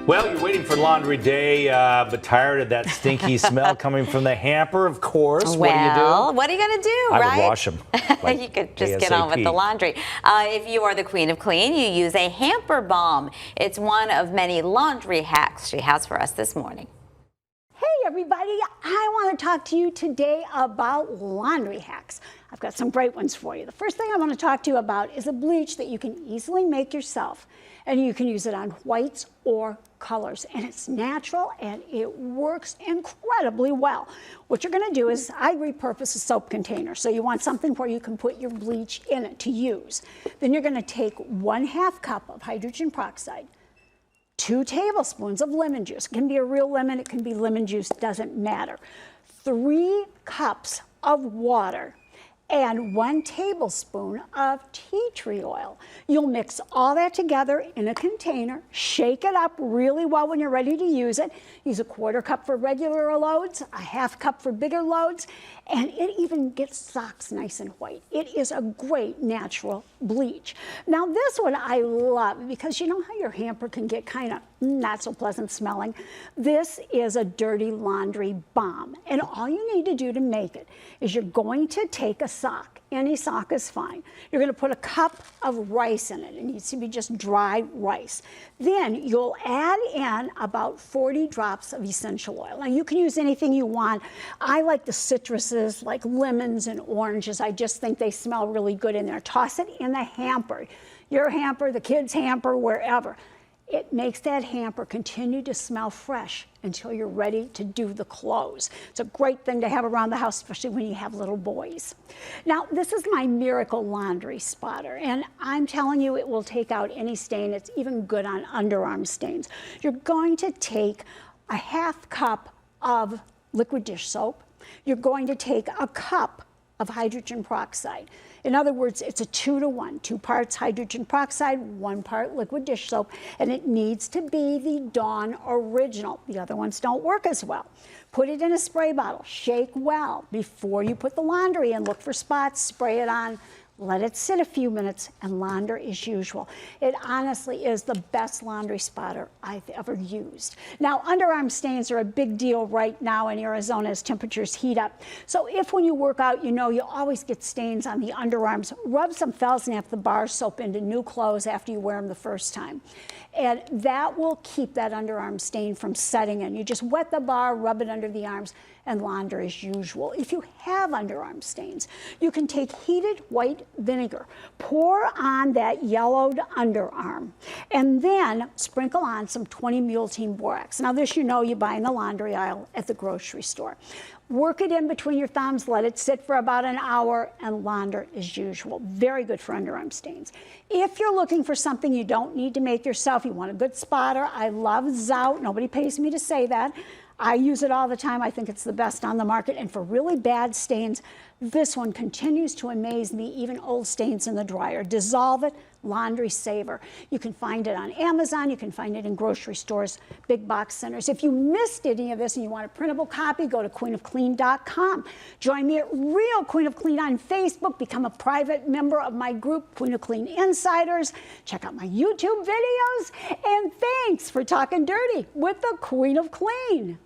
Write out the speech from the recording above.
Well, you're waiting for laundry day, but tired of that stinky smell coming from the hamper, of course. Well, what are you going to do, I right? would wash them. Like you could just ASAP. get on with the laundry. If you are the queen of clean, you use a hamper bomb. It's one of many laundry hacks she has for us this morning. Hey everybody, I want to talk to you today about laundry hacks. I've got some great ones for you. The first thing I want to talk to you about is a bleach that you can easily make yourself, and you can use it on whites or colors, and it's natural and it works incredibly well. What you're going to do is I repurpose a soap container, so you want something where you can put your bleach in it to use. Then you're going to take 1/2 cup of hydrogen peroxide, 2 tablespoons of lemon juice. It can be a real lemon, it can be lemon juice, doesn't matter. 3 cups of water and 1 tablespoon of tea tree oil. You'll mix all that together in a container, shake it up really well when you're ready to use it. Use a 1/4 cup for regular loads, a 1/2 cup for bigger loads, and it even gets socks nice and white. It is a great natural bleach. Now this one I love because you know how your hamper can get kind of not so pleasant smelling? This is a dirty laundry bomb, and all you need to do to make it is you're going to take a sock. Any sock is fine. You're going to put a cup of rice in it. It needs to be just dry rice. Then you'll add in about 40 drops of essential oil. Now you can use anything you want. I like the citruses like lemons and oranges. I just think they smell really good in there. Toss it in the hamper. Your hamper, the kids' hamper, wherever. It makes that hamper continue to smell fresh until you're ready to do the clothes. It's a great thing to have around the house, especially when you have little boys. Now, this is my Miracle Laundry Spotter, and I'm telling you it will take out any stain. It's even good on underarm stains. You're going to take a 1/2 cup of liquid dish soap. You're going to take a cup of hydrogen peroxide. In other words, it's a 2 to 1, 2 parts hydrogen peroxide, 1 part liquid dish soap, and it needs to be the Dawn Original. The other ones don't work as well. Put it in a spray bottle, shake well before you put the laundry in. Look for spots, spray it on, let it sit a few minutes, and launder as usual. It honestly is the best laundry spotter I've ever used. Now, underarm stains are a big deal right now in Arizona as temperatures heat up. So if when you work out, you know you always get stains on the underarms, rub some Felsnap the bar soap into new clothes after you wear them the first time. And that will keep that underarm stain from setting in. You just wet the bar, rub it under the arms, and launder as usual. If you have underarm stains, you can take heated white vinegar, pour on that yellowed underarm, and then sprinkle on some 20 Mule Team Borax. Now this you know you buy in the laundry aisle at the grocery store. Work it in between your thumbs, let it sit for about an hour, and launder as usual. Very good for underarm stains. If you're looking for something you don't need to make yourself, you want a good spotter, I love Zout. Nobody pays me to say that. I use it all the time. I think it's the best on the market. And for really bad stains, this one continues to amaze me, even old stains in the dryer. Dissolve it, Laundry Saver. You can find it on Amazon. You can find it in grocery stores, big box centers. If you missed any of this and you want a printable copy, go to queenofclean.com. Join me at Real Queen of Clean on Facebook. Become a private member of my group, Queen of Clean Insiders. Check out my YouTube videos. And thanks for talking dirty with the Queen of Clean.